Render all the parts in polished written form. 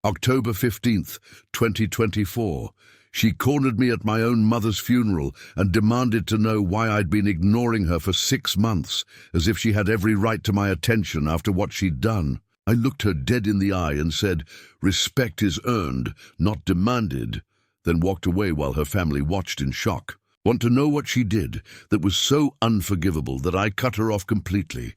October 15th, 2024. She cornered me at my own mother's funeral and demanded to know why I'd been ignoring her for 6 months, as if she had every right to my attention after what she'd done. I looked her dead in the eye and said, "Respect is earned, not demanded," then walked away while her family watched in shock. Want to know what she did that was so unforgivable that I cut her off completely,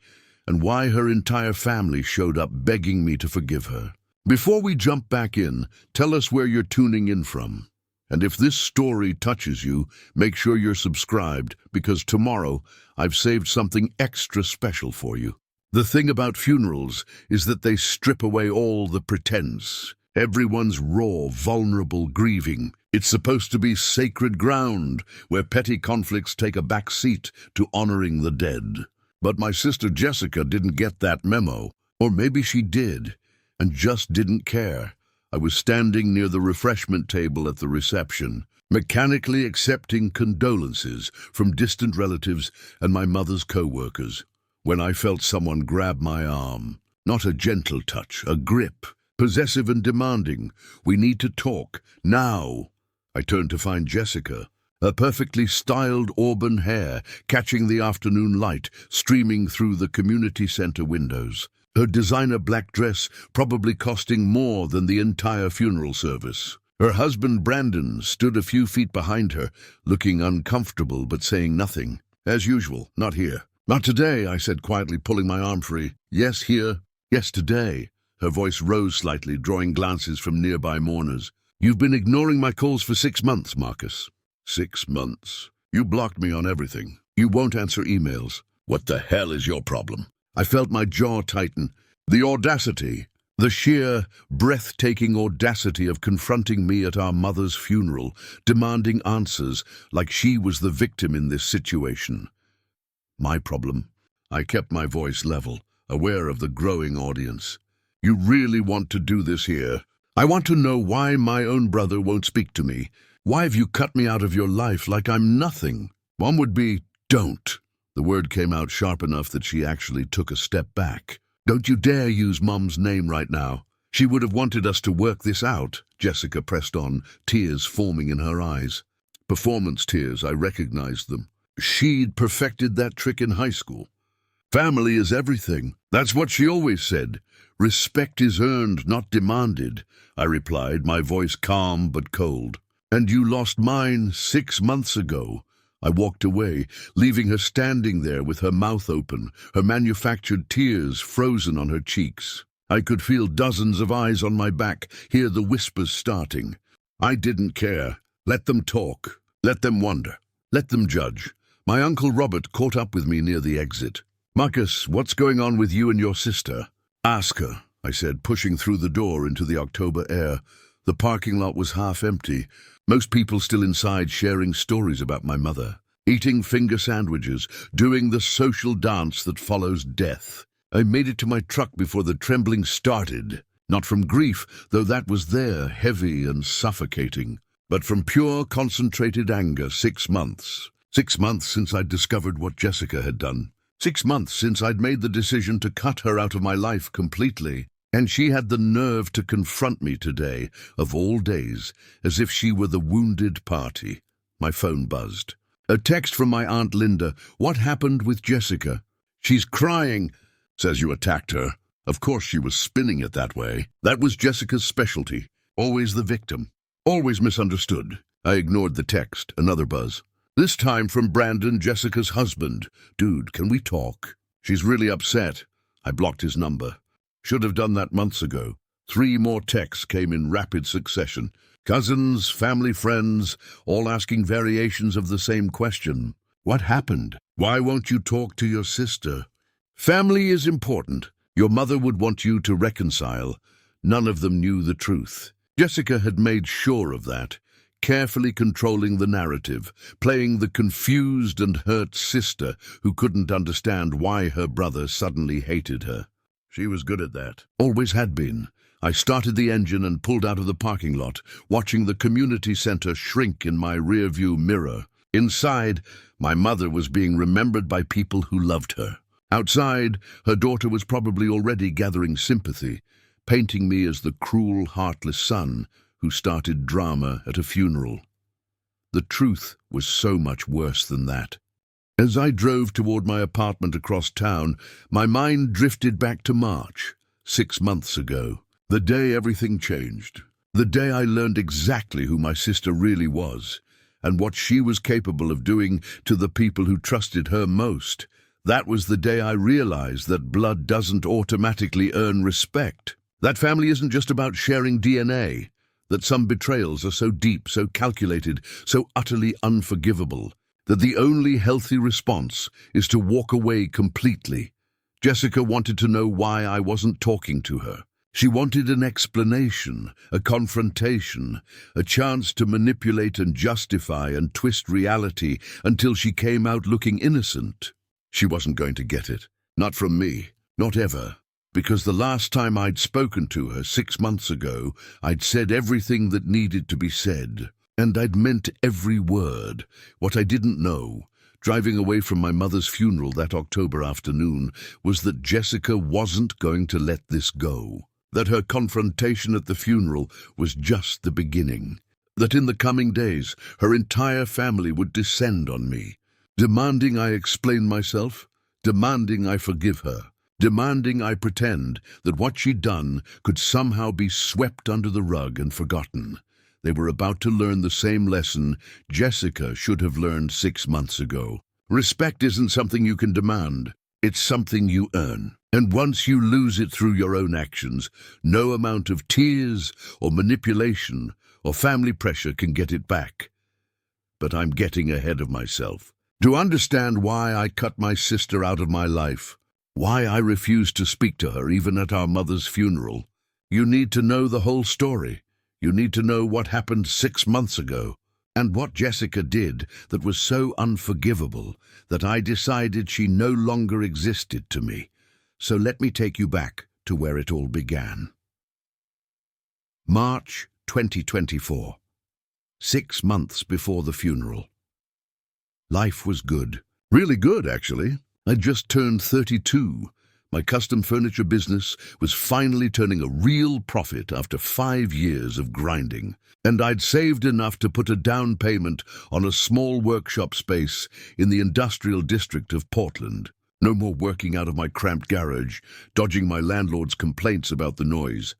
and why her entire family showed up begging me to forgive her? Before we jump back in, tell us where you're tuning in from. And if this story touches you, make sure you're subscribed, because tomorrow I've saved something extra special for you. The thing about funerals is that they strip away all the pretense. Everyone's raw, vulnerable grieving. It's supposed to be sacred ground, where petty conflicts take a back seat to honoring the dead. But my sister Jessica didn't get that memo. Or maybe she did, and just didn't care. I was standing near the refreshment table at the reception, mechanically accepting condolences from distant relatives and my mother's co-workers, when I felt someone grab my arm. Not a gentle touch, a grip, possessive and demanding. "We need to talk, now." I turned to find Jessica, her perfectly styled auburn hair catching the afternoon light streaming through the community center windows. Her designer black dress probably costing more than the entire funeral service. Her husband Brandon stood a few feet behind her, looking uncomfortable but saying nothing. "As usual, not here." "Not today," I said quietly, pulling my arm free. "Yes, here. Yes, today." Her voice rose slightly, drawing glances from nearby mourners. "You've been ignoring my calls for 6 months, Marcus." 6 months? You blocked me on everything. You won't answer emails. What the hell is your problem? I felt my jaw tighten. The audacity, the sheer, breathtaking audacity of confronting me at our mother's funeral, demanding answers like she was the victim in this situation. My problem? I kept my voice level, aware of the growing audience. "You really want to do this here? I want to know why my own brother won't speak to me. Why have you cut me out of your life like I'm nothing?" One would be, "Don't." The word came out sharp enough that she actually took a step back. "Don't you dare use Mom's name right now. She would have wanted us to work this out," Jessica pressed on, tears forming in her eyes. Performance tears, I recognized them. She'd perfected that trick in high school. "Family is everything. That's what she always said. Respect is earned, not demanded," I replied, my voice calm but cold. "And you lost mine 6 months ago." I walked away, leaving her standing there with her mouth open, her manufactured tears frozen on her cheeks. I could feel dozens of eyes on my back, hear the whispers starting. I didn't care. Let them talk. Let them wonder. Let them judge. My Uncle Robert caught up with me near the exit. "Marcus, what's going on with you and your sister?" "Ask her," I said, pushing through the door into the October air. The parking lot was half empty. Most people still inside sharing stories about my mother, eating finger sandwiches, doing the social dance that follows death. I made it to my truck before the trembling started, not from grief, though that was there, heavy and suffocating, but from pure concentrated anger. 6 months. 6 months since I'd discovered what Jessica had done. 6 months since I'd made the decision to cut her out of my life completely. And she had the nerve to confront me today, of all days, as if she were the wounded party. My phone buzzed. A text from my Aunt Linda. "What happened with Jessica?" "She's crying." "Says you attacked her." Of course she was spinning it that way. That was Jessica's specialty. Always the victim. Always misunderstood. I ignored the text. Another buzz. This time from Brandon, Jessica's husband. "Dude, can we talk?" "She's really upset." I blocked his number. Should have done that months ago. 3 more texts came in rapid succession. Cousins, family, friends, all asking variations of the same question. "What happened? Why won't you talk to your sister?" Family is important. Your mother would want you to reconcile. None of them knew the truth. Jessica had made sure of that, carefully controlling the narrative, playing the confused and hurt sister who couldn't understand why her brother suddenly hated her. She was good at that. Always had been. I started the engine and pulled out of the parking lot, watching the community center shrink in my rearview mirror. Inside, my mother was being remembered by people who loved her. Outside, her daughter was probably already gathering sympathy, painting me as the cruel, heartless son who started drama at a funeral. The truth was so much worse than that. As I drove toward my apartment across town, my mind drifted back to March, 6 months ago, the day everything changed. The day I learned exactly who my sister really was, and what she was capable of doing to the people who trusted her most. That was the day I realized that blood doesn't automatically earn respect. That family isn't just about sharing DNA, that some betrayals are so deep, so calculated, so utterly unforgivable, that the only healthy response is to walk away completely. Jessica wanted to know why I wasn't talking to her. She wanted an explanation, a confrontation, a chance to manipulate and justify and twist reality until she came out looking innocent. She wasn't going to get it. Not from me. Not ever. Because the last time I'd spoken to her 6 months ago, I'd said everything that needed to be said. And I'd meant every word. What I didn't know, driving away from my mother's funeral that October afternoon, was that Jessica wasn't going to let this go. That her confrontation at the funeral was just the beginning. That in the coming days, her entire family would descend on me, demanding I explain myself, demanding I forgive her, demanding I pretend that what she'd done could somehow be swept under the rug and forgotten. They were about to learn the same lesson Jessica should have learned 6 months ago. Respect isn't something you can demand. It's something you earn. And once you lose it through your own actions, no amount of tears or manipulation or family pressure can get it back. But I'm getting ahead of myself. To understand why I cut my sister out of my life, why I refused to speak to her even at our mother's funeral, you need to know the whole story. You need to know what happened 6 months ago, and what Jessica did that was so unforgivable that I decided she no longer existed to me. So let me take you back to where it all began. March 2024. 6 months before the funeral. Life was good. Really good, actually. I'd just turned 32. My custom furniture business was finally turning a real profit after 5 years of grinding. And I'd saved enough to put a down payment on a small workshop space in the industrial district of Portland. No more working out of my cramped garage, dodging my landlord's complaints about the noise.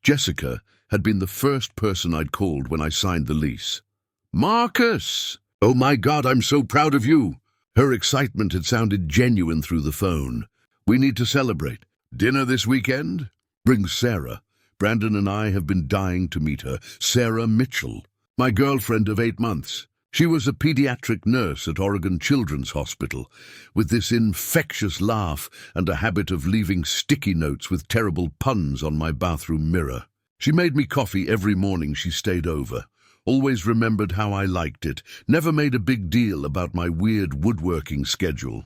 Jessica had been the first person I'd called when I signed the lease. "Marcus! Oh my God, I'm so proud of you!" Her excitement had sounded genuine through the phone. "We need to celebrate. Dinner this weekend? Bring Sarah. Brandon and I have been dying to meet her. Sarah Mitchell, my girlfriend of 8 months. She was a pediatric nurse at Oregon Children's Hospital, with this infectious laugh and a habit of leaving sticky notes with terrible puns on my bathroom mirror. She made me coffee every morning she stayed over, always remembered how I liked it, never made a big deal about my weird woodworking schedule.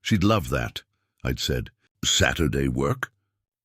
She'd love that, I'd said. "Saturday work?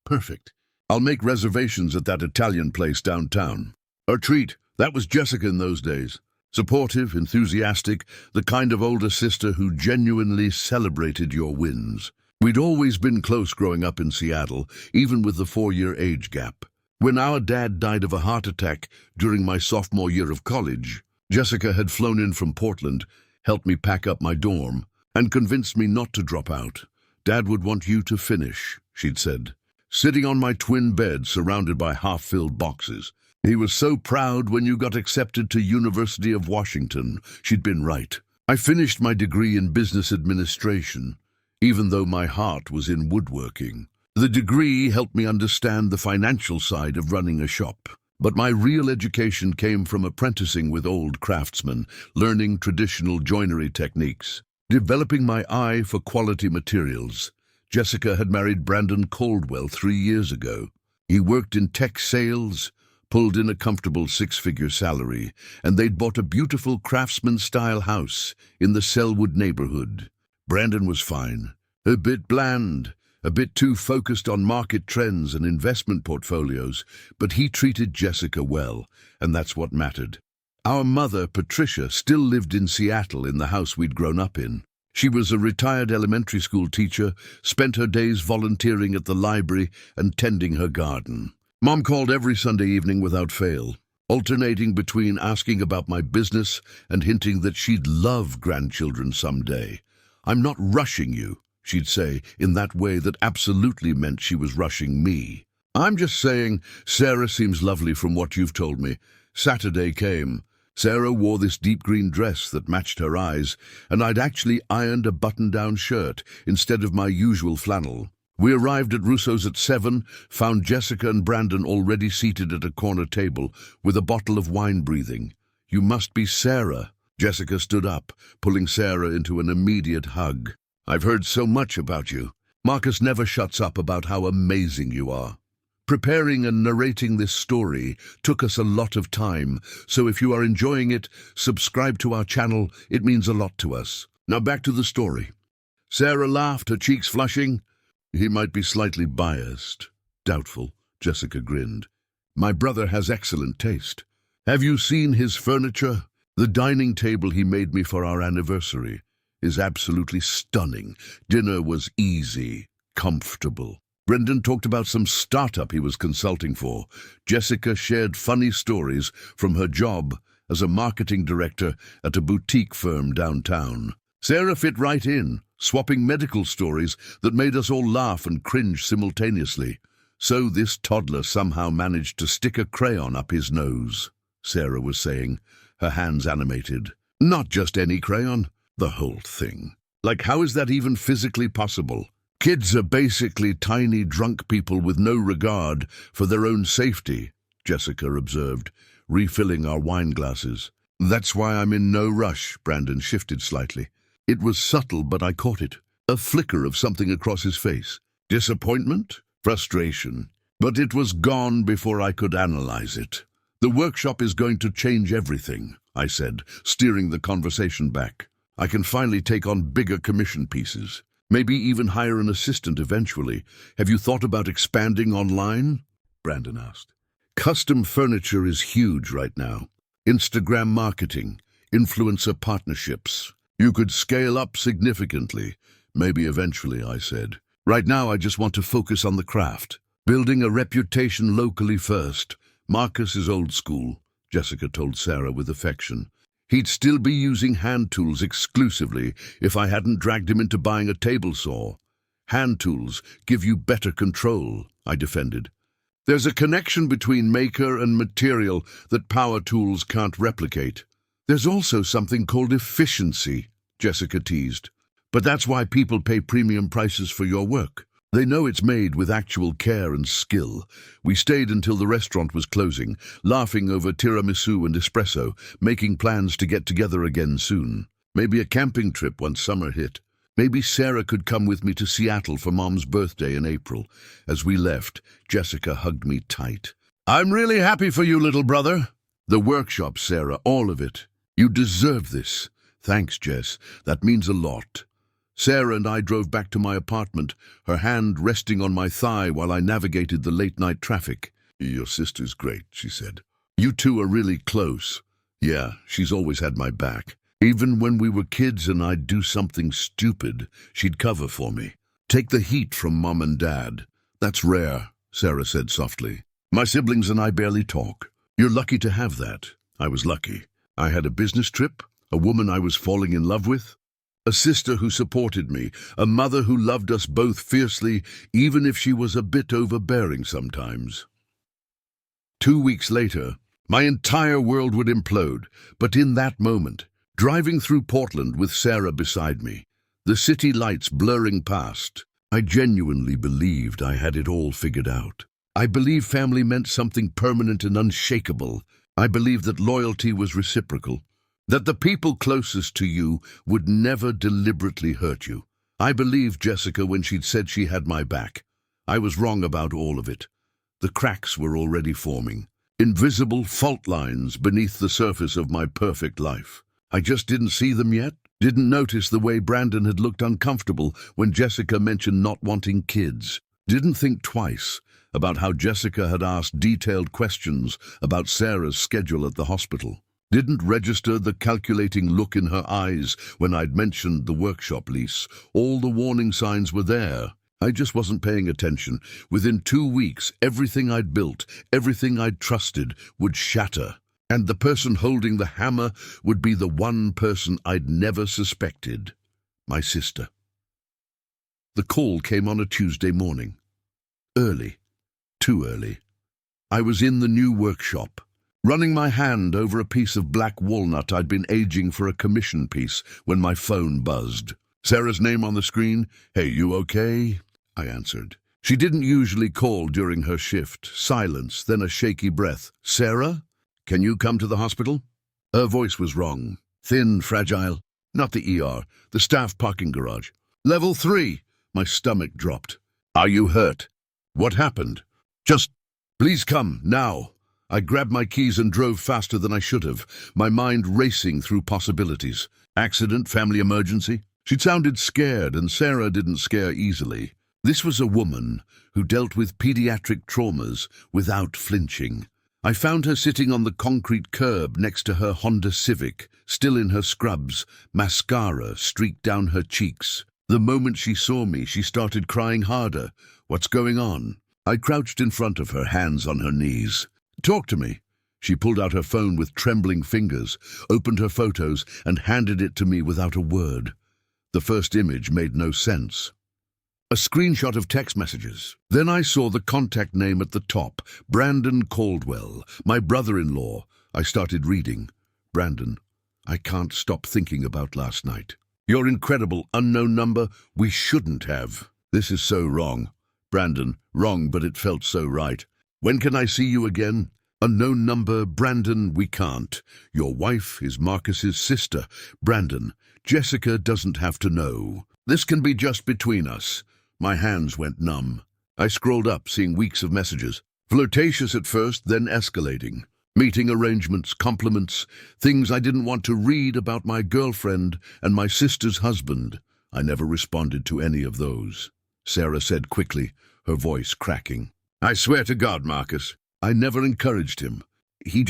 Perfect. I'll make reservations at that Italian place downtown." Her treat, that was Jessica in those days. Supportive, enthusiastic, the kind of older sister who genuinely celebrated your wins. We'd always been close growing up in Seattle, even with the 4-year age gap. When our dad died of a heart attack during my sophomore year of college, Jessica had flown in from Portland, helped me pack up my dorm, and convinced me not to drop out. "Dad would want you to finish," she'd said, sitting on my twin bed surrounded by half-filled boxes. "He was so proud when you got accepted to University of Washington." She'd been right. I finished my degree in business administration, even though my heart was in woodworking. The degree helped me understand the financial side of running a shop. But my real education came from apprenticing with old craftsmen, learning traditional joinery techniques, developing my eye for quality materials. Jessica had married Brandon Caldwell 3 years ago. He worked in tech sales, pulled in a comfortable 6-figure salary, and they'd bought a beautiful craftsman-style house in the Selwood neighborhood. Brandon was fine, a bit bland, a bit too focused on market trends and investment portfolios, but he treated Jessica well, and that's what mattered. Our mother, Patricia, still lived in Seattle in the house we'd grown up in. She was a retired elementary school teacher, spent her days volunteering at the library and tending her garden. Mom called every Sunday evening without fail, alternating between asking about my business and hinting that she'd love grandchildren someday. "I'm not rushing you," she'd say, in that way that absolutely meant she was rushing me. "I'm just saying, Sarah seems lovely from what you've told me." Saturday came. Sarah wore this deep green dress that matched her eyes, and I'd actually ironed a button-down shirt instead of my usual flannel. We arrived at Russo's at 7, found Jessica and Brandon already seated at a corner table with a bottle of wine breathing. "You must be Sarah." Jessica stood up, pulling Sarah into an immediate hug. "I've heard so much about you. Marcus never shuts up about how amazing you are." Preparing and narrating this story took us a lot of time, so if you are enjoying it, subscribe to our channel. It means a lot to us. Now back to the story. Sarah laughed, her cheeks flushing. "He might be slightly biased." "Doubtful," Jessica grinned. "My brother has excellent taste. Have you seen his furniture? The dining table he made me for our anniversary is absolutely stunning. Dinner was easy, comfortable." Brendan talked about some startup he was consulting for. Jessica shared funny stories from her job as a marketing director at a boutique firm downtown. Sarah fit right in, swapping medical stories that made us all laugh and cringe simultaneously. "So this toddler somehow managed to stick a crayon up his nose," Sarah was saying, her hands animated. "Not just any crayon, the whole thing. Like, how is that even physically possible? Kids are basically tiny drunk people with no regard for their own safety," Jessica observed, refilling our wine glasses. "That's why I'm in no rush," Brandon shifted slightly. It was subtle, but I caught it. A flicker of something across his face. Disappointment? Frustration. But it was gone before I could analyze it. "The workshop is going to change everything," I said, steering the conversation back. "I can finally take on bigger commission pieces. Maybe even hire an assistant eventually. Have you thought about expanding online?" Brandon asked. "Custom furniture is huge right now. Instagram marketing, influencer partnerships. You could scale up significantly. Maybe eventually," I said. "Right now I just want to focus on the craft. Building a reputation locally first. Marcus is old school," Jessica told Sarah with affection. "He'd still be using hand tools exclusively if I hadn't dragged him into buying a table saw." "Hand tools give you better control," I defended. "There's a connection between maker and material that power tools can't replicate." "There's also something called efficiency," Jessica teased. "But that's why people pay premium prices for your work. They know it's made with actual care and skill." We stayed until the restaurant was closing, laughing over tiramisu and espresso, making plans to get together again soon. Maybe a camping trip once summer hit. Maybe Sarah could come with me to Seattle for Mom's birthday in April. As we left, Jessica hugged me tight. "I'm really happy for you, little brother." "The workshop, Sarah, all of it. You deserve this." "Thanks, Jess. That means a lot." Sarah and I drove back to my apartment, her hand resting on my thigh while I navigated the late-night traffic. "Your sister's great," she said. "You two are really close." "Yeah, she's always had my back. Even when we were kids and I'd do something stupid, she'd cover for me. Take the heat from Mom and Dad." "That's rare," Sarah said softly. "My siblings and I barely talk. You're lucky to have that." I was lucky. I had a business trip, a woman I was falling in love with, a sister who supported me, a mother who loved us both fiercely, even if she was a bit overbearing sometimes. 2 weeks later, my entire world would implode, but in that moment, driving through Portland with Sarah beside me, the city lights blurring past, I genuinely believed I had it all figured out. I believed family meant something permanent and unshakable. I believed that loyalty was reciprocal, that the people closest to you would never deliberately hurt you. I believed Jessica when she'd said she had my back. I was wrong about all of it. The cracks were already forming, invisible fault lines beneath the surface of my perfect life. I just didn't see them yet, didn't notice the way Brandon had looked uncomfortable when Jessica mentioned not wanting kids, didn't think twice about how Jessica had asked detailed questions about Sarah's schedule at the hospital. Didn't register the calculating look in her eyes when I'd mentioned the workshop lease. All the warning signs were there, I just wasn't paying attention. Within 2 weeks, everything I'd built, everything I'd trusted, would shatter. And the person holding the hammer would be the one person I'd never suspected. My sister. The call came on a Tuesday morning. Early. Too early. I was in the new workshop, running my hand over a piece of black walnut I'd been aging for a commission piece when my phone buzzed. Sarah's name on the screen. "Hey, you okay?" I answered. She didn't usually call during her shift. Silence, then a shaky breath. "Sarah? Can you come to the hospital?" Her voice was wrong. Thin, fragile. Not the ER, the staff parking garage. "Level 3. My stomach dropped. "Are you hurt? What happened?" "Just, please come, now." I grabbed my keys and drove faster than I should have, my mind racing through possibilities. Accident, family emergency. She'd sounded scared, and Sarah didn't scare easily. This was a woman who dealt with pediatric traumas without flinching. I found her sitting on the concrete curb next to her Honda Civic, still in her scrubs, mascara streaked down her cheeks. The moment she saw me, she started crying harder. "What's going on?" I crouched in front of her, hands on her knees. "Talk to me." She pulled out her phone with trembling fingers, opened her photos, and handed it to me without a word. The first image made no sense. A screenshot of text messages. Then I saw the contact name at the top, Brandon Caldwell, my brother-in-law. I started reading. "Brandon, I can't stop thinking about last night. Your incredible unknown number, we shouldn't have. This is so wrong. Brandon, wrong, but it felt so right. When can I see you again? Unknown number, Brandon, we can't. Your wife is Marcus's sister. Brandon, Jessica doesn't have to know. This can be just between us." My hands went numb. I scrolled up, seeing weeks of messages. Flirtatious at first, then escalating. Meeting arrangements, compliments, things I didn't want to read about my girlfriend and my sister's husband. I never responded to any of those. Sarah said quickly, her voice cracking. "I swear to God, Marcus, I never encouraged him. He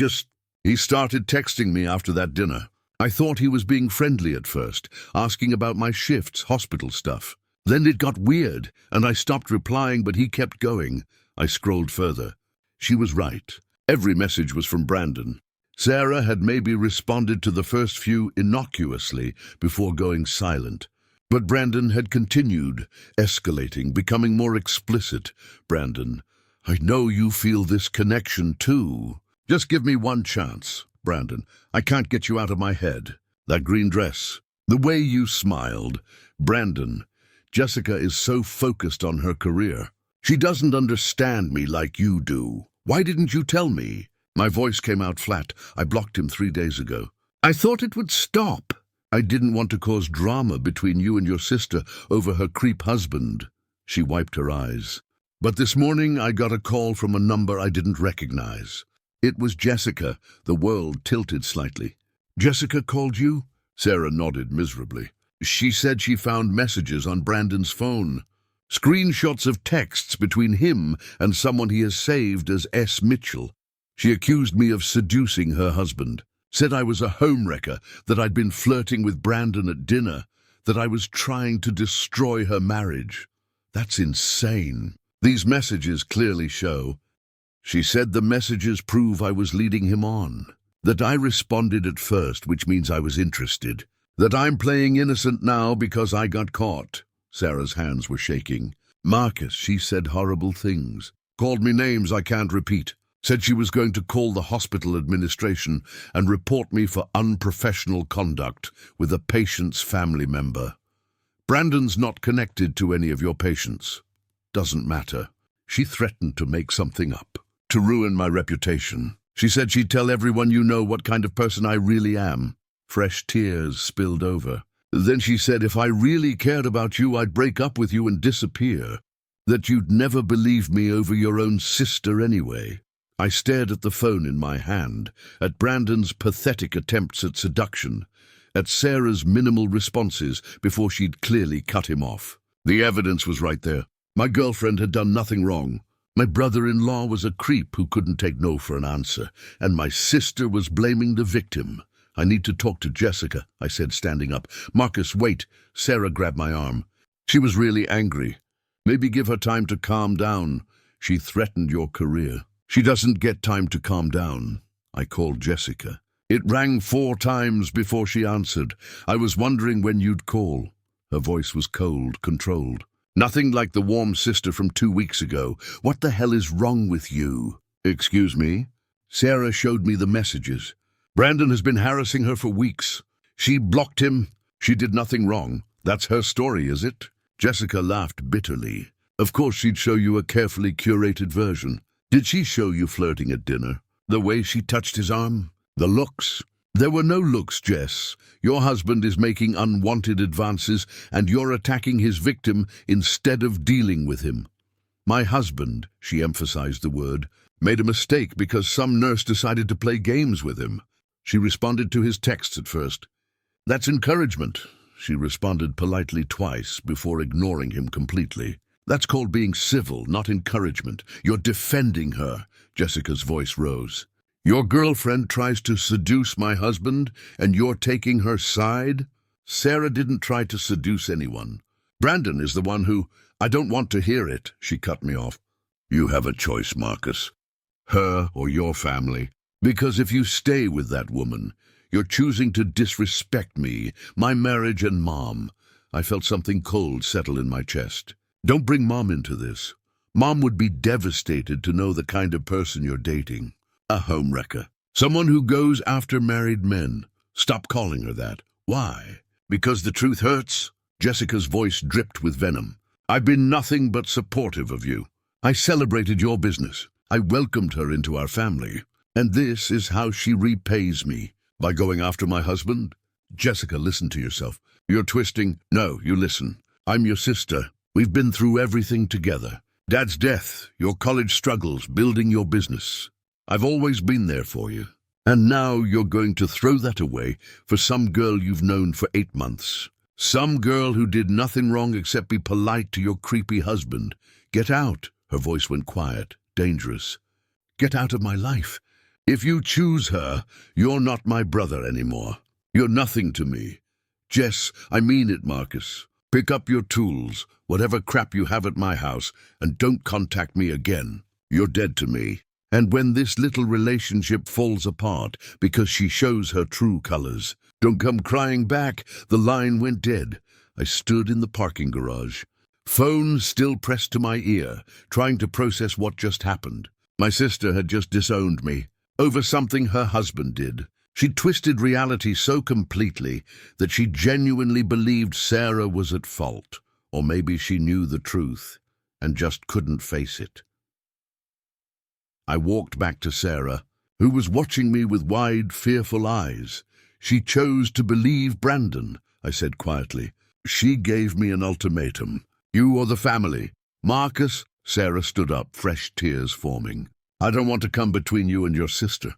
started texting me after that dinner. I thought he was being friendly at first, asking about my shifts, hospital stuff. Then it got weird, and I stopped replying, but he kept going. I scrolled further. She was right. Every message was from Brandon. Sarah had maybe responded to the first few innocuously before going silent. But Brandon had continued, escalating, becoming more explicit. "Brandon, I know you feel this connection too. Just give me one chance, Brandon. I can't get you out of my head. That green dress, the way you smiled. Brandon, Jessica is so focused on her career. She doesn't understand me like you do. Why didn't you tell me?" My voice came out flat. I blocked him 3 days ago. "I thought it would stop. I didn't want to cause drama between you and your sister over her creep husband." She wiped her eyes. "But this morning I got a call from a number I didn't recognize. It was Jessica." The world tilted slightly. "Jessica called you?" Sarah nodded miserably. "She said she found messages on Brandon's phone. Screenshots of texts between him and someone he has saved as S. Mitchell. She accused me of seducing her husband. Said I was a homewrecker, that I'd been flirting with Brandon at dinner, that I was trying to destroy her marriage. That's insane. These messages clearly show." She said the messages prove I was leading him on. That I responded at first, which means I was interested. That I'm playing innocent now because I got caught. Sarah's hands were shaking. "Marcus, she said horrible things. Called me names I can't repeat. Said she was going to call the hospital administration and report me for unprofessional conduct with a patient's family member. Brandon's not connected to any of your patients. Doesn't matter. She threatened to make something up, to ruin my reputation. She said she'd tell everyone you know what kind of person I really am." Fresh tears spilled over. "Then she said if I really cared about you, I'd break up with you and disappear. That you'd never believe me over your own sister anyway." I stared at the phone in my hand, at Brandon's pathetic attempts at seduction, at Sarah's minimal responses before she'd clearly cut him off. The evidence was right there. My girlfriend had done nothing wrong. My brother-in-law was a creep who couldn't take no for an answer, and my sister was blaming the victim. "I need to talk to Jessica," I said, standing up. "Marcus, wait." Sarah grabbed my arm. She was really angry. Maybe give her time to calm down. She threatened your career. She doesn't get time to calm down. I called Jessica. It rang 4 times before she answered. I was wondering when you'd call. Her voice was cold, controlled. Nothing like the warm sister from 2 weeks ago. What the hell is wrong with you? Excuse me? Sarah showed me the messages. Brandon has been harassing her for weeks. She blocked him. She did nothing wrong. That's her story, is it? Jessica laughed bitterly. Of course she'd show you a carefully curated version. Did she show you flirting at dinner? The way she touched his arm? The looks? There were no looks, Jess. Your husband is making unwanted advances, and you're attacking his victim instead of dealing with him. My husband, she emphasized the word, made a mistake because some nurse decided to play games with him. She responded to his texts at first. That's encouragement. She responded politely twice before ignoring him completely. That's called being civil, not encouragement. You're defending her. Jessica's voice rose. Your girlfriend tries to seduce my husband, and you're taking her side? Sarah didn't try to seduce anyone. Brandon is the one who... I don't want to hear it, she cut me off. You have a choice, Marcus. Her or your family. Because if you stay with that woman, you're choosing to disrespect me, my marriage and Mom. I felt something cold settle in my chest. Don't bring Mom into this. Mom would be devastated to know the kind of person you're dating. A homewrecker. Someone who goes after married men. Stop calling her that. Why? Because the truth hurts? Jessica's voice dripped with venom. I've been nothing but supportive of you. I celebrated your business. I welcomed her into our family. And this is how she repays me. By going after my husband? Jessica, listen to yourself. You're twisting. No, you listen. I'm your sister. We've been through everything together. Dad's death, your college struggles, building your business. I've always been there for you. And now you're going to throw that away for some girl you've known for 8 months. Some girl who did nothing wrong except be polite to your creepy husband. Get out. Her voice went quiet, dangerous. Get out of my life. If you choose her, you're not my brother anymore. You're nothing to me. Jess, I mean it, Marcus. Pick up your tools, whatever crap you have at my house, and don't contact me again. You're dead to me. And when this little relationship falls apart because she shows her true colors, don't come crying back. The line went dead. I stood in the parking garage, phone still pressed to my ear, trying to process what just happened. My sister had just disowned me over something her husband did. She twisted reality so completely that she genuinely believed Sarah was at fault, or maybe she knew the truth and just couldn't face it. I walked back to Sarah, who was watching me with wide, fearful eyes. She chose to believe Brandon, I said quietly. She gave me an ultimatum. You or the family. Marcus, Sarah stood up, fresh tears forming. I don't want to come between you and your sister.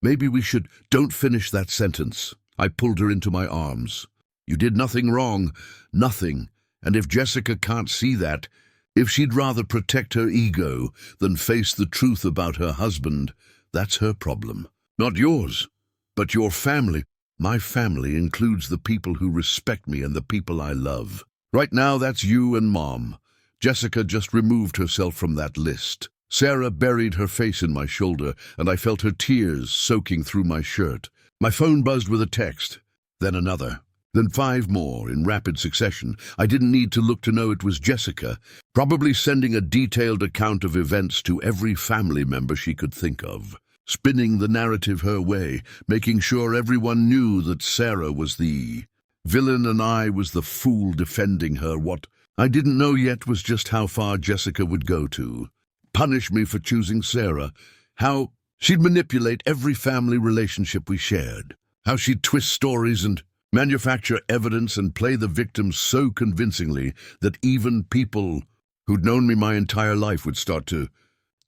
Maybe we should... Don't finish that sentence. I pulled her into my arms. You did nothing wrong. Nothing. And if Jessica can't see that, if she'd rather protect her ego than face the truth about her husband, that's her problem. Not yours, but your family. My family includes the people who respect me and the people I love. Right now, that's you and Mom. Jessica just removed herself from that list. Sarah buried her face in my shoulder, and I felt her tears soaking through my shirt. My phone buzzed with a text, then another, then 5 more in rapid succession. I didn't need to look to know it was Jessica, probably sending a detailed account of events to every family member she could think of, spinning the narrative her way, making sure everyone knew that Sarah was the villain and I was the fool defending her. What I didn't know yet was just how far Jessica would go to punish me for choosing Sarah, how she'd manipulate every family relationship we shared, how she'd twist stories and manufacture evidence and play the victim so convincingly that even people who'd known me my entire life would start to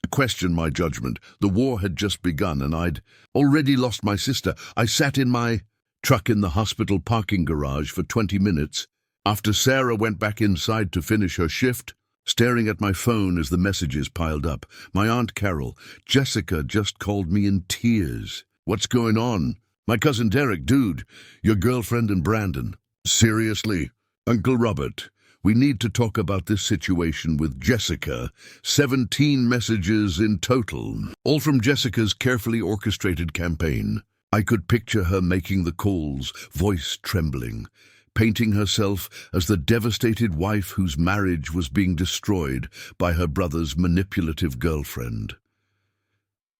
question my judgment. The war had just begun and I'd already lost my sister. I sat in my truck in the hospital parking garage for 20 minutes after Sarah went back inside to finish her shift, staring at my phone as the messages piled up. My Aunt Carol, Jessica just called me in tears. What's going on? My cousin Derek, dude, your girlfriend and Brandon. Seriously? Uncle Robert, We need to talk about this situation with Jessica. 17 messages in total, all from Jessica's carefully orchestrated campaign. I could picture her making the calls, voice trembling, painting herself as the devastated wife whose marriage was being destroyed by her brother's manipulative girlfriend.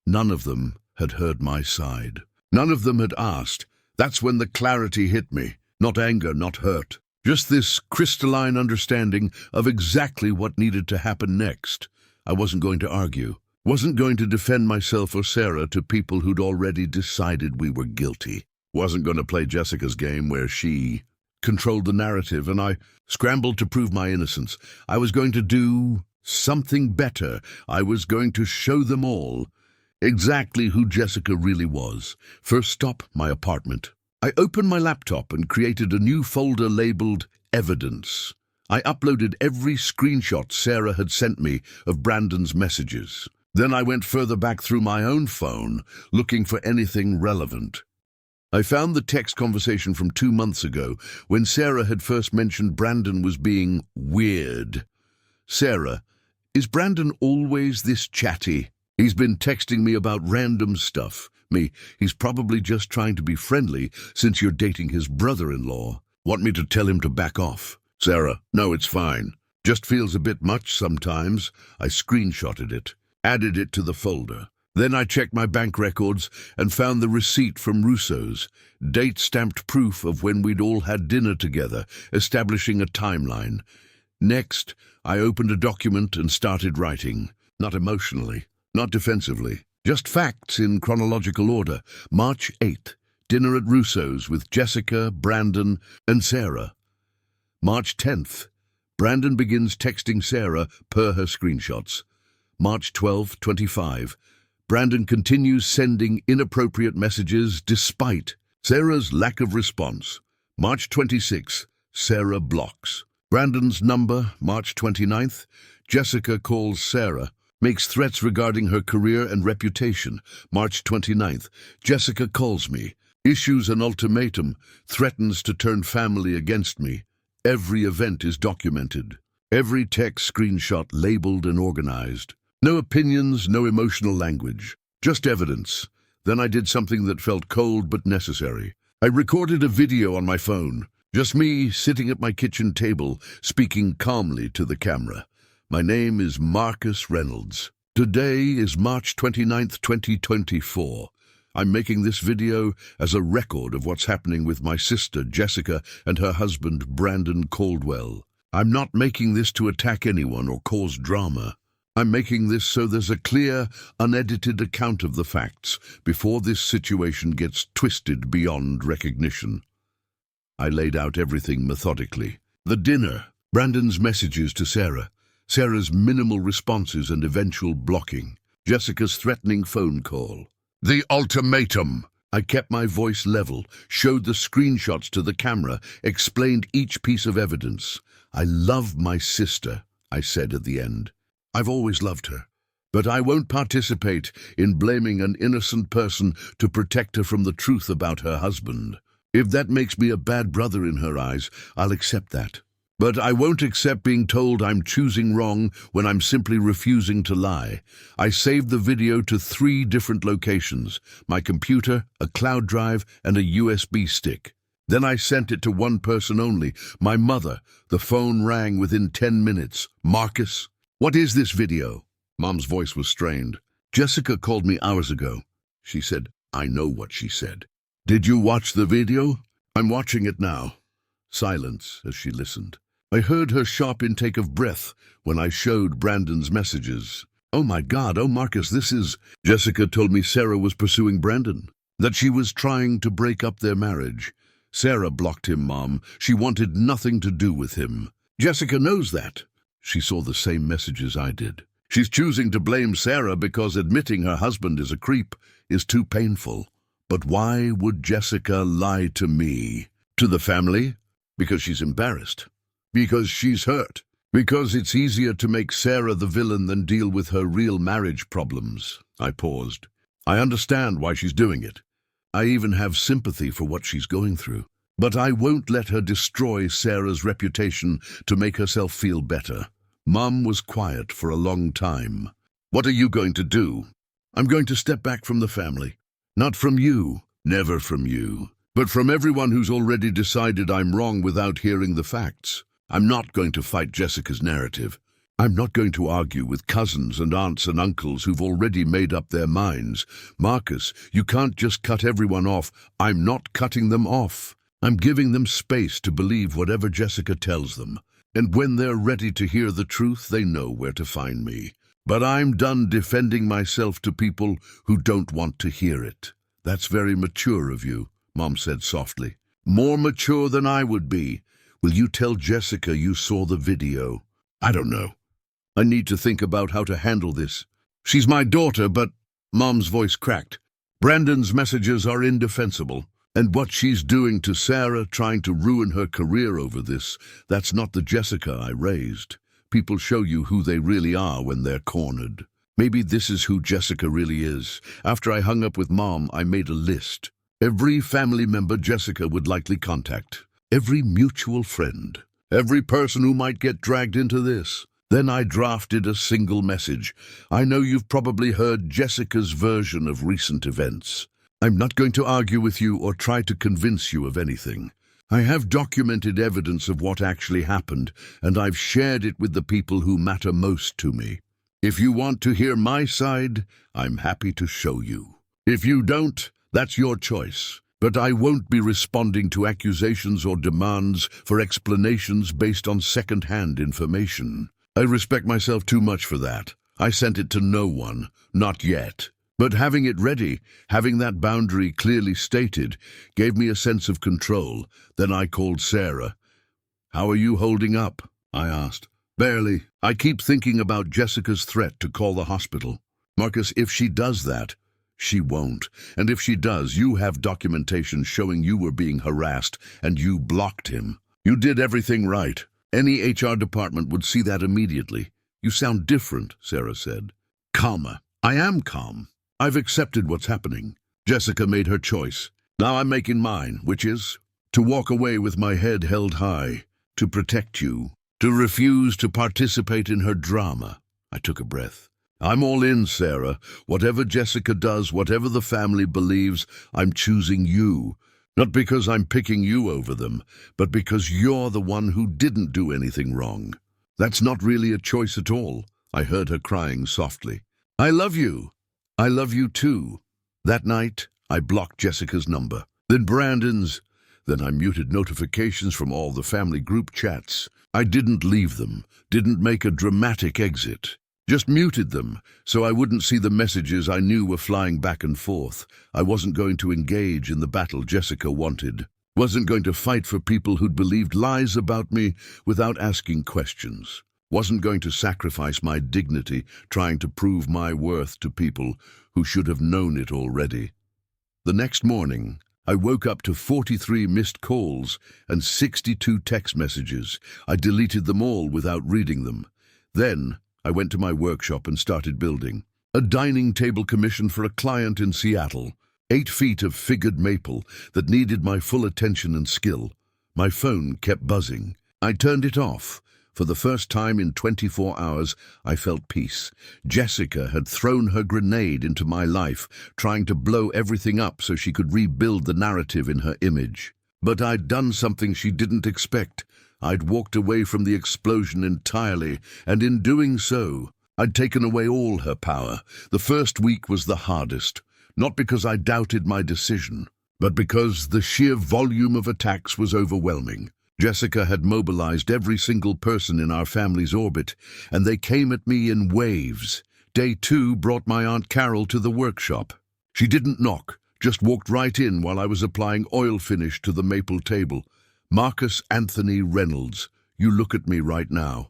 None of them had heard my side. None of them had asked. That's when the clarity hit me. Not anger, not hurt. Just this crystalline understanding of exactly what needed to happen next. I wasn't going to argue. Wasn't going to defend myself or Sarah to people who'd already decided we were guilty. Wasn't going to play Jessica's game where she controlled the narrative and I scrambled to prove my innocence. I was going to do something better. I was going to show them all exactly who Jessica really was. First stop, my apartment. I opened my laptop and created a new folder labeled Evidence. I uploaded every screenshot Sarah had sent me of Brandon's messages. Then I went further back through my own phone, looking for anything relevant. I found the text conversation from 2 months ago, when Sarah had first mentioned Brandon was being weird. Sarah, is Brandon always this chatty? He's been texting me about random stuff. He's probably just trying to be friendly since you're dating his brother-in-law. Want me to tell him to back off? Sarah, no, it's fine. Just feels a bit much sometimes. I screenshotted it, added it to the folder. Then I checked my bank records and found the receipt from Russo's, date-stamped proof of when we'd all had dinner together, establishing a timeline. Next, I opened a document and started writing. Not emotionally, not defensively. Just facts in chronological order. March 8th, dinner at Russo's with Jessica, Brandon, and Sarah. March 10th, Brandon begins texting Sarah per her screenshots. March 12, 25, Brandon continues sending inappropriate messages despite Sarah's lack of response. March 26th, Sarah blocks. Brandon's number, March 29th, Jessica calls Sarah. Makes threats regarding her career and reputation. March 29th, Jessica calls me, issues an ultimatum, threatens to turn family against me. Every event is documented. Every text screenshot labeled and organized. No opinions, no emotional language. Just evidence. Then I did something that felt cold but necessary. I recorded a video on my phone. Just me sitting at my kitchen table, speaking calmly to the camera. My name is Marcus Reynolds. Today is March 29th, 2024. I'm making this video as a record of what's happening with my sister, Jessica, and her husband, Brandon Caldwell. I'm not making this to attack anyone or cause drama. I'm making this so there's a clear, unedited account of the facts before this situation gets twisted beyond recognition. I laid out everything methodically. The dinner, Brandon's messages to Sarah, Sarah's minimal responses and eventual blocking, Jessica's threatening phone call. The ultimatum. I kept my voice level, showed the screenshots to the camera, explained each piece of evidence. I love my sister, I said at the end. I've always loved her. But I won't participate in blaming an innocent person to protect her from the truth about her husband. If that makes me a bad brother in her eyes, I'll accept that. But I won't accept being told I'm choosing wrong when I'm simply refusing to lie. I saved the video to 3 different locations, my computer, a cloud drive, and a USB stick. Then I sent it to one person only, my mother. The phone rang within 10 minutes. Marcus, what is this video? Mom's voice was strained. Jessica called me hours ago. She said, I know what she said. Did you watch the video? I'm watching it now. Silence as she listened. I heard her sharp intake of breath when I showed Brandon's messages. Oh my God, oh Marcus, this is... Jessica told me Sarah was pursuing Brandon, that she was trying to break up their marriage. Sarah blocked him, Mom. She wanted nothing to do with him. Jessica knows that. She saw the same messages I did. She's choosing to blame Sarah because admitting her husband is a creep is too painful. But why would Jessica lie to me? To the family? Because she's embarrassed. Because she's hurt. Because it's easier to make Sarah the villain than deal with her real marriage problems. I paused. I understand why she's doing it. I even have sympathy for what she's going through. But I won't let her destroy Sarah's reputation to make herself feel better. Mom was quiet for a long time. What are you going to do? I'm going to step back from the family. Not from you, never from you, but from everyone who's already decided I'm wrong without hearing the facts. I'm not going to fight Jessica's narrative. I'm not going to argue with cousins and aunts and uncles who've already made up their minds. Marcus, you can't just cut everyone off. I'm not cutting them off. I'm giving them space to believe whatever Jessica tells them. And when they're ready to hear the truth, they know where to find me. But I'm done defending myself to people who don't want to hear it. That's very mature of you, Mom said softly. More mature than I would be. Will you tell Jessica you saw the video? I don't know. I need to think about how to handle this. She's my daughter, but... Mom's voice cracked. Brandon's messages are indefensible. And what she's doing to Sarah, trying to ruin her career over this, that's not the Jessica I raised. People show you who they really are when they're cornered. Maybe this is who Jessica really is. After I hung up with Mom, I made a list. Every family member Jessica would likely contact. Every mutual friend. Every person who might get dragged into this. Then I drafted a single message. I know you've probably heard Jessica's version of recent events. I'm not going to argue with you or try to convince you of anything. I have documented evidence of what actually happened, and I've shared it with the people who matter most to me. If you want to hear my side, I'm happy to show you. If you don't, that's your choice. But I won't be responding to accusations or demands for explanations based on second-hand information. I respect myself too much for that. I sent it to no one, not yet. But having it ready, having that boundary clearly stated, gave me a sense of control. Then I called Sarah. "How are you holding up?" I asked. "Barely. I keep thinking about Jessica's threat to call the hospital. Marcus, if she does that, she won't. And if she does, you have documentation showing you were being harassed and you blocked him. You did everything right. Any HR department would see that immediately." "You sound different," Sarah said. "Calmer. I am calm. I've accepted what's happening. Jessica made her choice. Now I'm making mine, which is to walk away with my head held high, to protect you, to refuse to participate in her drama." I took a breath. "I'm all in, Sarah. Whatever Jessica does, whatever the family believes, I'm choosing you. Not because I'm picking you over them, but because you're the one who didn't do anything wrong. That's not really a choice at all." I heard her crying softly. "I love you. I love you too." That night, I blocked Jessica's number, then Brandon's. Then I muted notifications from all the family group chats. I didn't leave them, didn't make a dramatic exit. Just muted them, so I wouldn't see the messages I knew were flying back and forth. I wasn't going to engage in the battle Jessica wanted. Wasn't going to fight for people who'd believed lies about me without asking questions. Wasn't going to sacrifice my dignity trying to prove my worth to people who should have known it already. The next morning, I woke up to 43 missed calls and 62 text messages. I deleted them all without reading them. Then, I went to my workshop and started building. A dining table commission for a client in Seattle. 8 feet of figured maple that needed my full attention and skill. My phone kept buzzing. I turned it off. For the first time in 24 hours, I felt peace. Jessica had thrown her grenade into my life, trying to blow everything up so she could rebuild the narrative in her image. But I'd done something she didn't expect. I'd walked away from the explosion entirely, and in doing so, I'd taken away all her power. The first week was the hardest, not because I doubted my decision, but because the sheer volume of attacks was overwhelming. Jessica had mobilized every single person in our family's orbit, and they came at me in waves. Day 2 brought my Aunt Carol to the workshop. She didn't knock, just walked right in while I was applying oil finish to the maple table. "Marcus Anthony Reynolds, you look at me right now."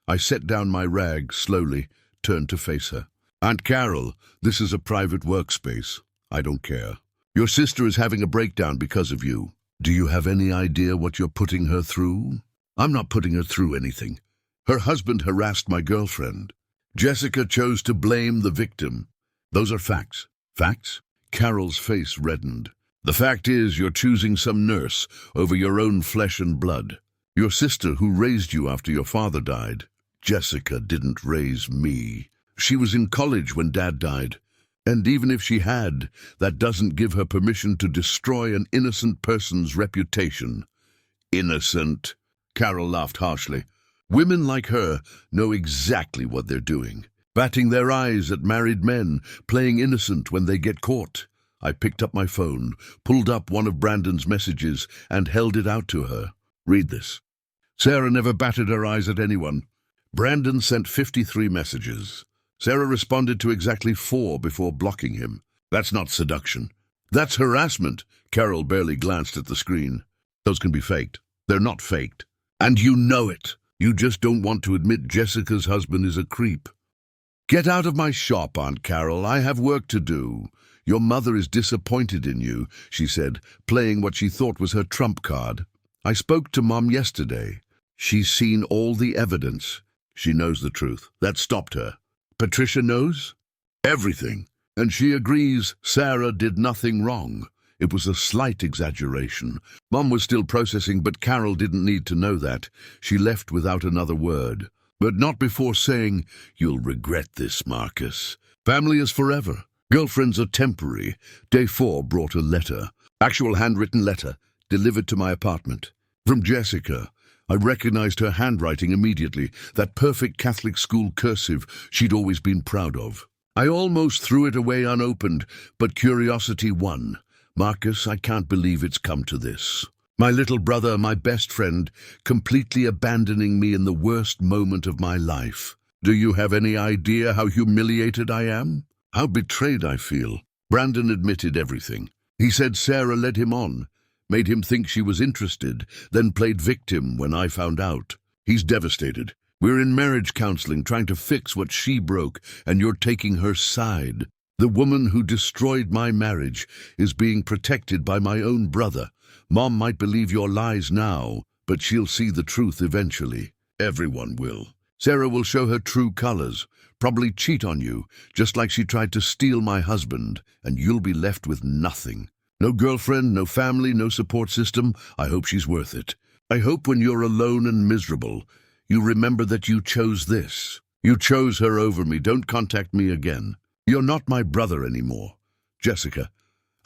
I set down my rag slowly, turned to face her. "Aunt Carol, this is a private workspace. I don't care. Your sister is having a breakdown because of you. Do you have any idea what you're putting her through?" "I'm not putting her through anything. Her husband harassed my girlfriend. Jessica chose to blame the victim. Those are facts." "Facts?" Carol's face reddened. The fact is, you're choosing some nurse over your own flesh and blood. Your sister who raised you after your father died. Jessica didn't raise me. She was in college when Dad died. And even if she had, that doesn't give her permission to destroy an innocent person's reputation. Innocent? Carol laughed harshly. Women like her know exactly what they're doing. Batting their eyes at married men, playing innocent when they get caught. I picked up my phone, pulled up one of Brandon's messages, and held it out to her. Read this. Sarah never batted her eyes at anyone. Brandon sent 53 messages. Sarah responded to exactly 4 before blocking him. That's not seduction. That's harassment. Carol barely glanced at the screen. Those can be faked. They're not faked. And you know it. You just don't want to admit Jessica's husband is a creep. Get out of my shop, Aunt Carol. I have work to do. Your mother is disappointed in you, she said, playing what she thought was her trump card. I spoke to Mom yesterday. She's seen all the evidence. She knows the truth. That stopped her. Patricia knows? Everything. And she agrees Sarah did nothing wrong. It was a slight exaggeration. Mom was still processing, but Carol didn't need to know that. She left without another word. But not before saying, "You'll regret this, Marcus. Family is forever. Girlfriends are temporary." Day 4 brought a letter. Actual handwritten letter, delivered to my apartment. From Jessica. I recognized her handwriting immediately, that perfect Catholic school cursive she'd always been proud of. I almost threw it away unopened, but curiosity won. Marcus, I can't believe it's come to this. My little brother, my best friend, completely abandoning me in the worst moment of my life. Do you have any idea how humiliated I am? How betrayed I feel? Brandon admitted everything. He said Sarah led him on, made him think she was interested, then played victim when I found out. He's devastated. We're in marriage counseling trying to fix what she broke, and you're taking her side. The woman who destroyed my marriage is being protected by my own brother. Mom might believe your lies now, but she'll see the truth eventually. Everyone will. Sarah will show her true colors, probably cheat on you, just like she tried to steal my husband, and you'll be left with nothing. No girlfriend, no family, no support system. I hope she's worth it. I hope when you're alone and miserable, you remember that you chose this. You chose her over me. Don't contact me again. You're not my brother anymore. Jessica.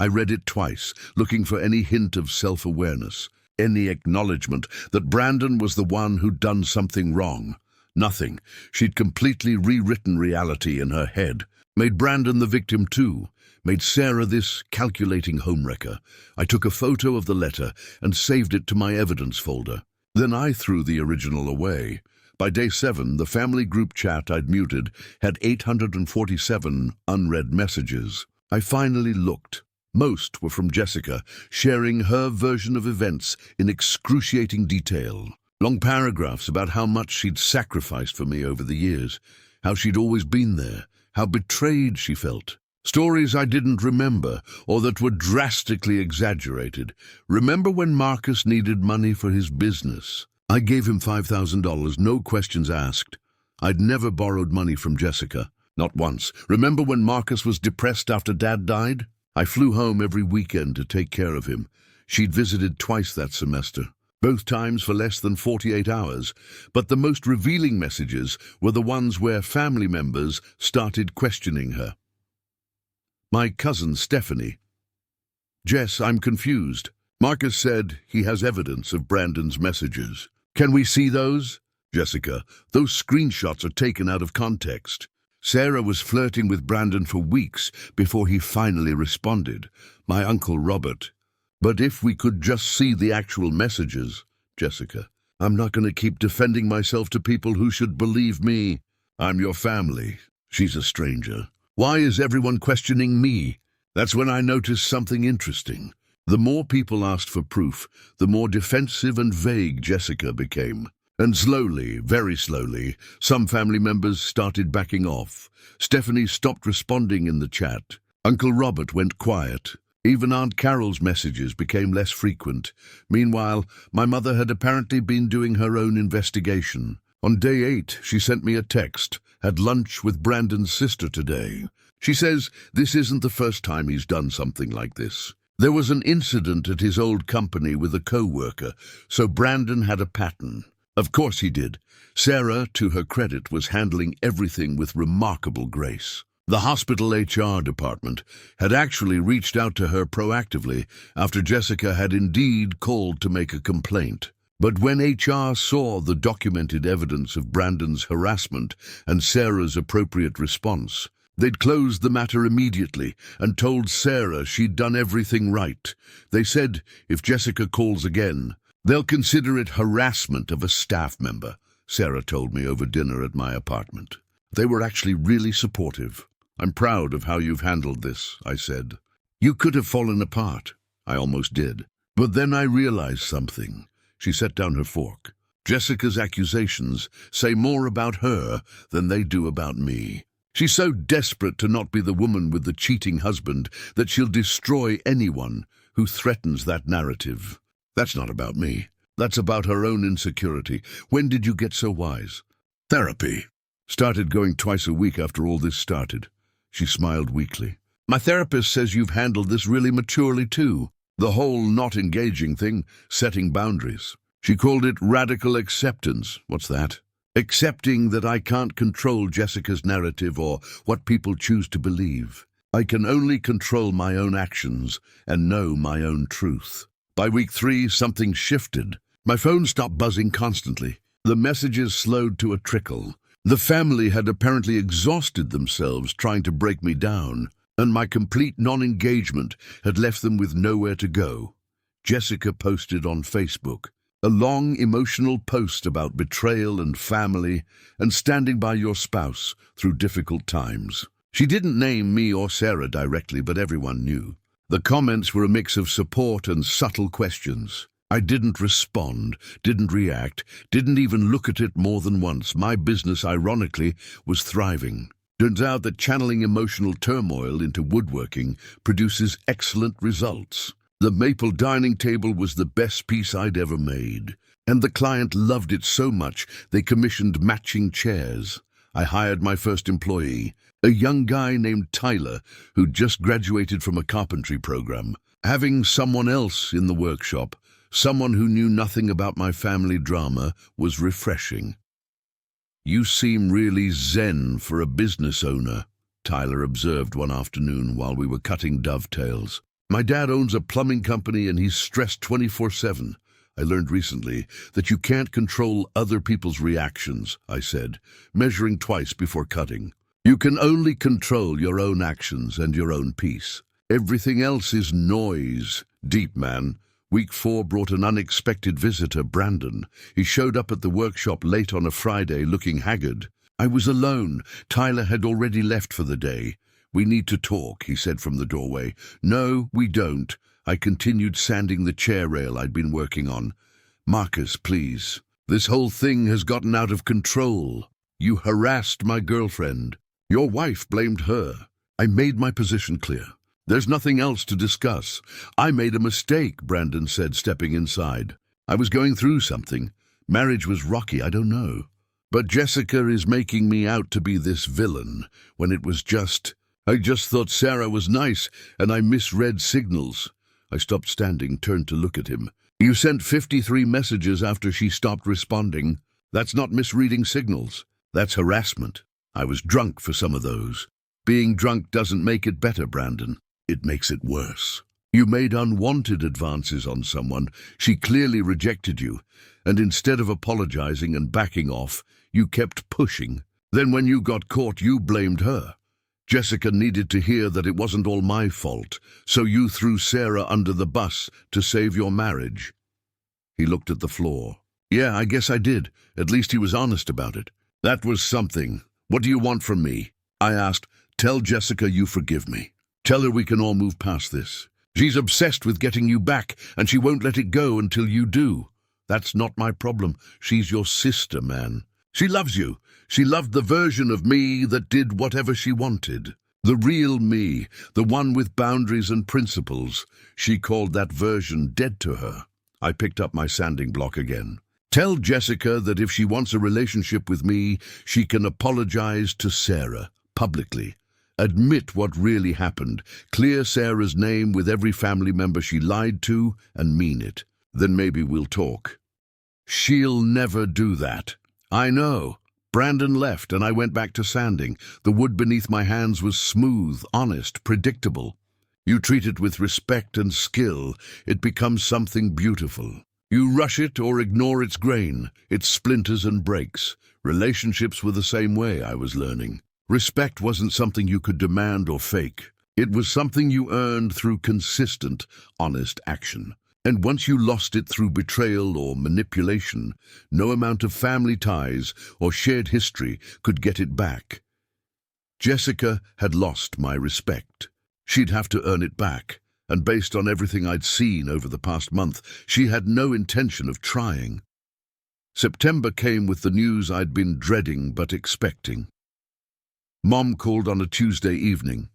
I read it twice, looking for any hint of self-awareness, any acknowledgement that Brandon was the one who'd done something wrong. Nothing. She'd completely rewritten reality in her head, made Brandon the victim too, made Sarah this calculating homewrecker. I took a photo of the letter and saved it to my evidence folder. Then I threw the original away. By day 7, the family group chat I'd muted had 847 unread messages. I finally looked. Most were from Jessica, sharing her version of events in excruciating detail. Long paragraphs about how much she'd sacrificed for me over the years, how she'd always been there, how betrayed she felt. Stories I didn't remember, or that were drastically exaggerated. Remember when Marcus needed money for his business? I gave him $5,000, no questions asked. I'd never borrowed money from Jessica, not once. Remember when Marcus was depressed after Dad died? I flew home every weekend to take care of him. She'd visited twice that semester, both times for less than 48 hours. But the most revealing messages were the ones where family members started questioning her. My cousin Stephanie. Jess, I'm confused. Marcus said he has evidence of Brandon's messages. Can we see those? Jessica, those screenshots are taken out of context. Sarah was flirting with Brandon for weeks before he finally responded. My Uncle Robert. But if we could just see the actual messages. Jessica, I'm not going to keep defending myself to people who should believe me. I'm your family. She's a stranger. Why is everyone questioning me? That's when I noticed something interesting. The more people asked for proof, the more defensive and vague Jessica became. And slowly, very slowly, some family members started backing off. Stephanie stopped responding in the chat. Uncle Robert went quiet. Even Aunt Carol's messages became less frequent. Meanwhile, my mother had apparently been doing her own investigation. On day 8, she sent me a text. Had lunch with Brandon's sister today. She says this isn't the first time he's done something like this. There was an incident at his old company with a co-worker, so Brandon had a pattern. Of course he did. Sarah, to her credit, was handling everything with remarkable grace. The hospital HR department had actually reached out to her proactively after Jessica had indeed called to make a complaint. But when HR saw the documented evidence of Brandon's harassment and Sarah's appropriate response, they'd closed the matter immediately and told Sarah she'd done everything right. They said if Jessica calls again, they'll consider it harassment of a staff member, Sarah told me over dinner at my apartment. They were actually really supportive. I'm proud of how you've handled this, I said. You could have fallen apart. I almost did. But then I realized something. She set down her fork. Jessica's accusations say more about her than they do about me. She's so desperate to not be the woman with the cheating husband that she'll destroy anyone who threatens that narrative. That's not about me. That's about her own insecurity. When did you get so wise? Therapy. Started going twice a week after all this started. She smiled weakly. My therapist says you've handled this really maturely too. The whole not engaging thing, setting boundaries. She called it radical acceptance. What's that? Accepting that I can't control Jessica's narrative or what people choose to believe. I can only control my own actions and know my own truth. By week 3, something shifted. My phone stopped buzzing constantly. The messages slowed to a trickle. The family had apparently exhausted themselves trying to break me down, and my complete non-engagement had left them with nowhere to go. Jessica posted on Facebook a long emotional post about betrayal and family and standing by your spouse through difficult times. She didn't name me or Sarah directly, but everyone knew. The comments were a mix of support and subtle questions. I didn't respond, didn't react, didn't even look at it more than once. My business, ironically, was thriving. Turns out that channeling emotional turmoil into woodworking produces excellent results. The maple dining table was the best piece I'd ever made, and the client loved it so much they commissioned matching chairs. I hired my first employee, a young guy named Tyler, who'd just graduated from a carpentry program. Having someone else in the workshop, someone who knew nothing about my family drama, was refreshing. You seem really zen for a business owner, Tyler observed one afternoon while we were cutting dovetails. My dad owns a plumbing company and he's stressed 24/7. I learned recently that you can't control other people's reactions, I said, measuring twice before cutting. You can only control your own actions and your own peace. Everything else is noise. Deep, man. Week 4 brought an unexpected visitor, Brandon. He showed up at the workshop late on a Friday looking haggard. I was alone. Tyler had already left for the day. We need to talk, he said from the doorway. No, we don't. I continued sanding the chair rail I'd been working on. Marcus, please. This whole thing has gotten out of control. You harassed my girlfriend. Your wife blamed her. I made my position clear. There's nothing else to discuss. I made a mistake, Brandon said, stepping inside. I was going through something. Marriage was rocky, I don't know. But Jessica is making me out to be this villain, when it was I just thought Sarah was nice, and I misread signals. I stopped standing, turned to look at him. You sent 53 messages after she stopped responding. That's not misreading signals. That's harassment. I was drunk for some of those. Being drunk doesn't make it better, Brandon. It makes it worse. You made unwanted advances on someone. She clearly rejected you, and instead of apologizing and backing off, you kept pushing. Then when you got caught, you blamed her. Jessica needed to hear that it wasn't all my fault, so you threw Sarah under the bus to save your marriage. He looked at the floor. Yeah, I guess I did. At least he was honest about it. That was something. What do you want from me? I asked. Tell Jessica you forgive me. Tell her we can all move past this. She's obsessed with getting you back, and she won't let it go until you do. That's not my problem. She's your sister, man. She loves you. She loved the version of me that did whatever she wanted. The real me, the one with boundaries and principles. She called that version dead to her. I picked up my sanding block again. Tell Jessica that if she wants a relationship with me, she can apologize to Sarah, publicly. Admit what really happened. Clear Sarah's name with every family member she lied to and mean it. Then maybe we'll talk. She'll never do that. I know. Brandon left and I went back to sanding. The wood beneath my hands was smooth, honest, predictable. You treat it with respect and skill, it becomes something beautiful. You rush it or ignore its grain, it splinters and breaks. Relationships were the same way, I was learning. Respect wasn't something you could demand or fake. It was something you earned through consistent, honest action. And once you lost it through betrayal or manipulation, no amount of family ties or shared history could get it back. Jessica had lost my respect. She'd have to earn it back, and based on everything I'd seen over the past month, she had no intention of trying. September came with the news I'd been dreading but expecting. Mom called on a Tuesday evening.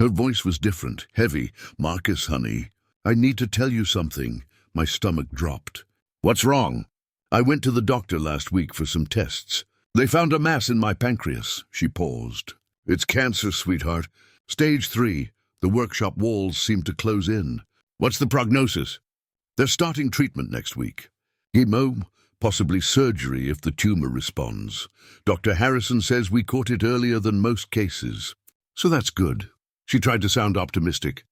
Her voice was different, heavy. "Marcus, honey, I need to tell you something." My stomach dropped. "What's wrong?" "I went to the doctor last week for some tests. They found a mass in my pancreas." She paused. "It's cancer, sweetheart. Stage 3. The workshop walls seem to close in." "What's the prognosis?" "They're starting treatment next week. Chemo, possibly surgery if the tumor responds. Dr. Harrison says we caught it earlier than most cases. So that's good." She tried to sound optimistic,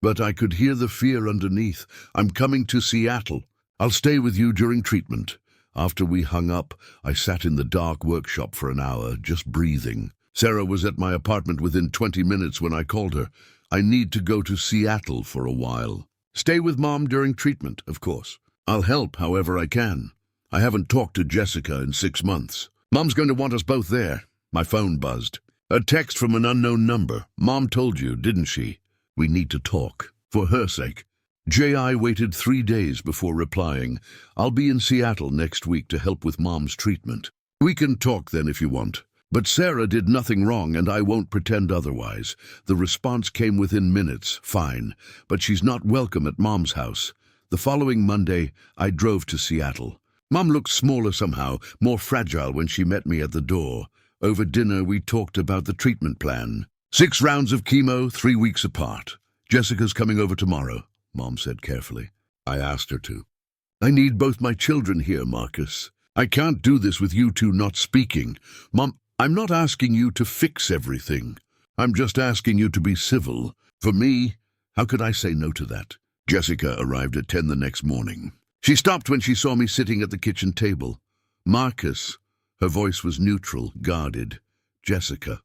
but I could hear the fear underneath. "I'm coming to Seattle. I'll stay with you during treatment." After we hung up, I sat in the dark workshop for an hour, just breathing. Sarah was at my apartment within 20 minutes when I called her. "I need to go to Seattle for a while." "Stay with Mom during treatment, of course. I'll help however I can. I haven't talked to Jessica in 6 months. Mom's going to want us both there." My phone buzzed. "A text from an unknown number. Mom told you, didn't she? We need to talk. For her sake." J.I. waited 3 days before replying. "I'll be in Seattle next week to help with Mom's treatment. We can talk then if you want. But Sarah did nothing wrong and I won't pretend otherwise." The response came within minutes. "Fine, but she's not welcome at Mom's house." The following Monday, I drove to Seattle. Mom looked smaller somehow, more fragile when she met me at the door. Over dinner, we talked about the treatment plan. 6 rounds of chemo, 3 weeks apart. "Jessica's coming over tomorrow," Mom said carefully. I asked her to. "I need both my children here, Marcus. I can't do this with you two not speaking. Mom, I'm not asking you to fix everything. I'm just asking you to be civil. For me, how could I say no to that?" Jessica arrived at 10 the next morning. She stopped when she saw me sitting at the kitchen table. "Marcus." Her voice was neutral, guarded. "Jessica."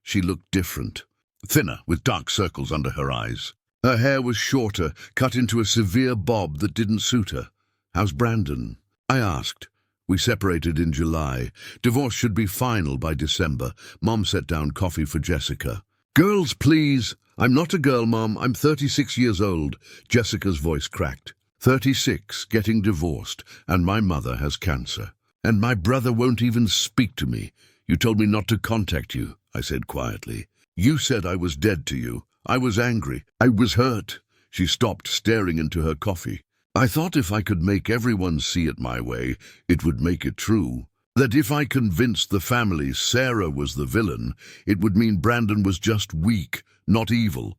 She looked different. Thinner, with dark circles under her eyes. Her hair was shorter, cut into a severe bob that didn't suit her. "How's Brandon?" I asked. We separated in July. Divorce should be final by December. Mom set down coffee for Jessica. "Girls, please." "I'm not a girl, Mom. I'm 36 years old." Jessica's voice cracked. 36, getting divorced, and my mother has cancer. "And my brother won't even speak to me. You told me not to contact you," I said quietly. "You said I was dead to you. I was angry. I was hurt." She stopped, staring into her coffee. "I thought if I could make everyone see it my way, it would make it true. That if I convinced the family Sarah was the villain, it would mean Brandon was just weak, not evil."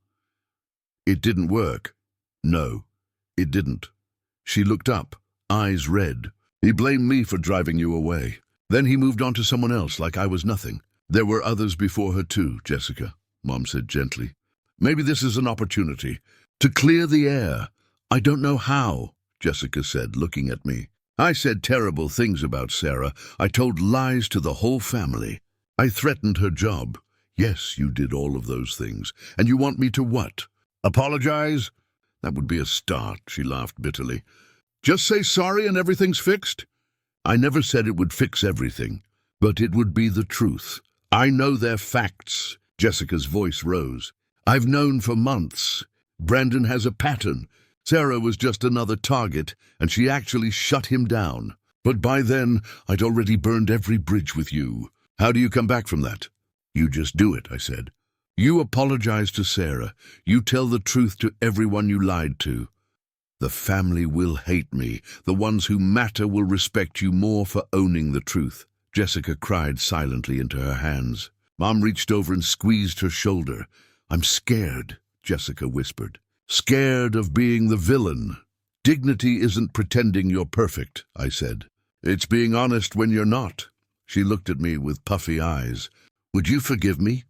"It didn't work." "No, it didn't." She looked up, eyes red. "He blamed me for driving you away. Then he moved on to someone else like I was nothing." "There were others before her too, Jessica," Mom said gently. "Maybe this is an opportunity to clear the air." "I don't know how," Jessica said, looking at me. "I said terrible things about Sarah. I told lies to the whole family. I threatened her job." "Yes, you did all of those things. And you want me to what? Apologize?" "That would be a start," she laughed bitterly. "Just say sorry and everything's fixed?" "I never said it would fix everything, but it would be the truth. I know they're facts." Jessica's voice rose. "I've known for months. Brandon has a pattern. Sarah was just another target, and she actually shut him down. But by then, I'd already burned every bridge with you. How do you come back from that?" "You just do it," I said. "You apologize to Sarah. You tell the truth to everyone you lied to. The family will hate me. The ones who matter will respect you more for owning the truth." Jessica cried silently into her hands. Mom reached over and squeezed her shoulder. "I'm scared," Jessica whispered. "Scared of being the villain." "Dignity isn't pretending you're perfect," I said. "It's being honest when you're not." She looked at me with puffy eyes. "Would you forgive me?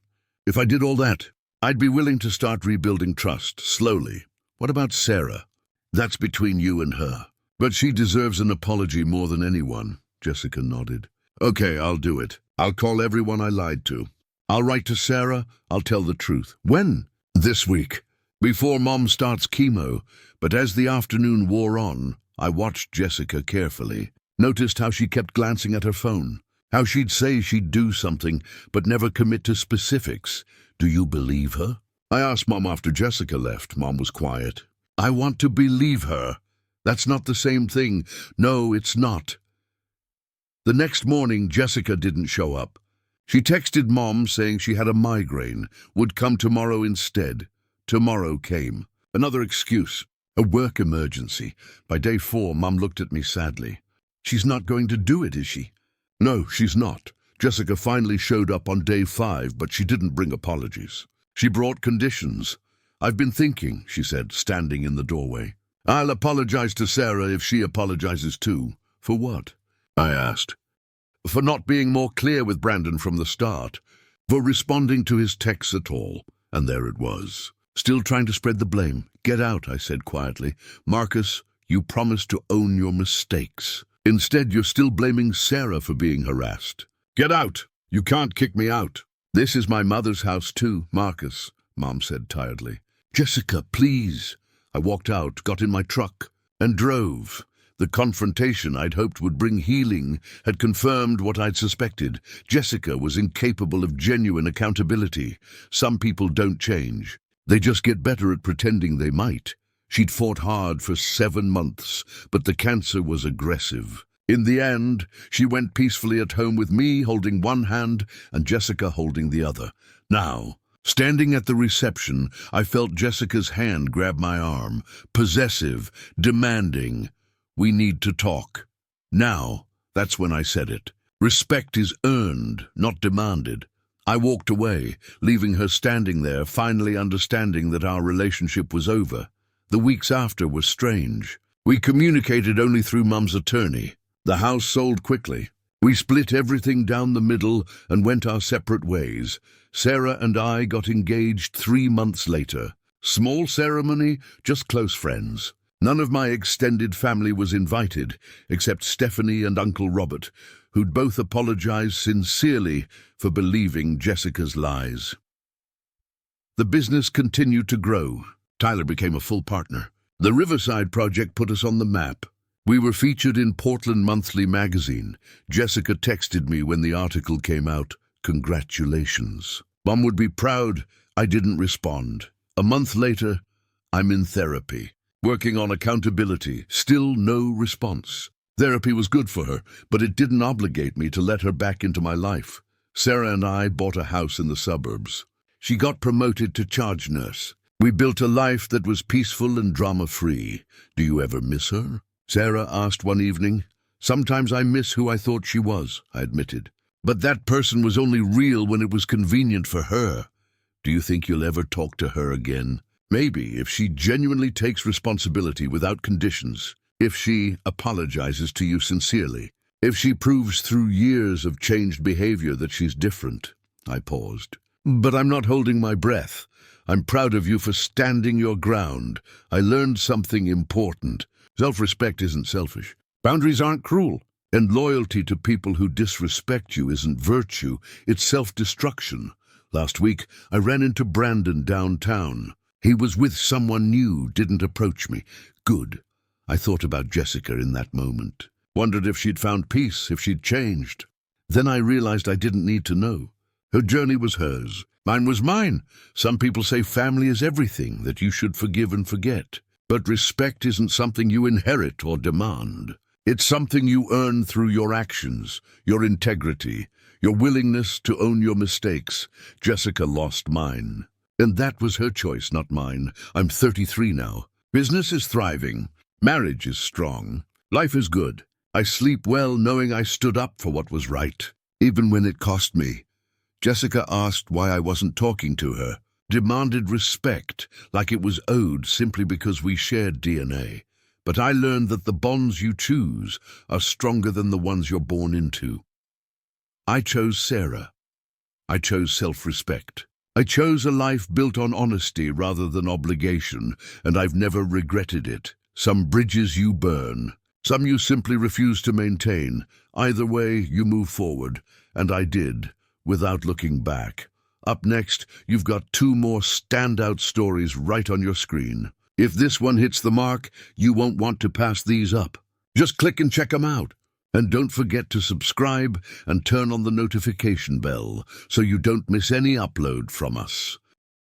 If I did all that, I'd be willing to start rebuilding trust, slowly. What about Sarah? That's between you and her. But she deserves an apology more than anyone." Jessica nodded. "Okay, I'll do it. I'll call everyone I lied to. I'll write to Sarah. I'll tell the truth." "When?" "This week, before Mom starts chemo." But as the afternoon wore on, I watched Jessica carefully, noticed how she kept glancing at her phone, how she'd say she'd do something, but never commit to specifics. "Do you believe her?" I asked Mom after Jessica left. Mom was quiet. "I want to believe her. That's not the same thing." "No, it's not." The next morning, Jessica didn't show up. She texted Mom saying she had a migraine, would come tomorrow instead. Tomorrow came. Another excuse. A work emergency. By day 4, Mom looked at me sadly. "She's not going to do it, is she?" "No, she's not." Jessica finally showed up on day 5, but she didn't bring apologies. She brought conditions. "I've been thinking," she said, standing in the doorway. "I'll apologize to Sarah if she apologizes too." "For what?" I asked. "For not being more clear with Brandon from the start. For responding to his texts at all." And there it was. "Still trying to spread the blame." "Get out," I said quietly. "Marcus, you promised to own your mistakes. Instead, you're still blaming Sarah for being harassed." "Get out! You can't kick me out." "This is my mother's house too, Marcus," Mom said tiredly. "Jessica, please." I walked out, got in my truck, and drove. The confrontation I'd hoped would bring healing had confirmed what I'd suspected. Jessica was incapable of genuine accountability. Some people don't change. They just get better at pretending they might. She'd fought hard for 7 months, but the cancer was aggressive. In the end, she went peacefully at home with me holding one hand and Jessica holding the other. Now, standing at the reception, I felt Jessica's hand grab my arm, possessive, demanding. "We need to talk." Now, that's when I said it. Respect is earned, not demanded. I walked away, leaving her standing there, finally understanding that our relationship was over. The weeks after were strange. We communicated only through Mum's attorney. The house sold quickly. We split everything down the middle and went our separate ways. Sarah and I got engaged 3 months later. Small ceremony, just close friends. None of my extended family was invited, except Stephanie and Uncle Robert, who'd both apologized sincerely for believing Jessica's lies. The business continued to grow. Tyler became a full partner. The Riverside project put us on the map. We were featured in Portland Monthly magazine. Jessica texted me when the article came out. "Congratulations." Mom would be proud. I didn't respond. A month later, I'm in therapy, working on accountability. Still no response. Therapy was good for her, but it didn't obligate me to let her back into my life. Sarah and I bought a house in the suburbs. She got promoted to charge nurse. We built a life that was peaceful and drama-free. "Do you ever miss her?" Sarah asked one evening. "Sometimes I miss who I thought she was," I admitted. "But that person was only real when it was convenient for her." "Do you think you'll ever talk to her again?" "Maybe, if she genuinely takes responsibility without conditions. If she apologizes to you sincerely. If she proves through years of changed behavior that she's different." I paused. "But I'm not holding my breath. I'm proud of you for standing your ground. I learned something important. Self-respect isn't selfish. Boundaries aren't cruel. And loyalty to people who disrespect you isn't virtue, it's self-destruction. Last week, I ran into Brandon downtown. He was with someone new, didn't approach me. Good. I thought about Jessica in that moment. Wondered if she'd found peace, if she'd changed. Then I realized I didn't need to know. Her journey was hers. Mine was mine. Some people say family is everything, that you should forgive and forget. But respect isn't something you inherit or demand. It's something you earn through your actions, your integrity, your willingness to own your mistakes. Jessica lost mine. And that was her choice, not mine. I'm 33 now. Business is thriving. Marriage is strong. Life is good. I sleep well knowing I stood up for what was right, even when it cost me. Jessica asked why I wasn't talking to her, demanded respect like it was owed simply because we shared DNA. But I learned that the bonds you choose are stronger than the ones you're born into. I chose Sarah. I chose self-respect. I chose a life built on honesty rather than obligation, and I've never regretted it. Some bridges you burn, some you simply refuse to maintain. Either way, you move forward, and I did, without looking back. Up next, you've got 2 more standout stories right on your screen. If this one hits the mark, you won't want to pass these up. Just click and check them out. And don't forget to subscribe and turn on the notification bell so you don't miss any upload from us.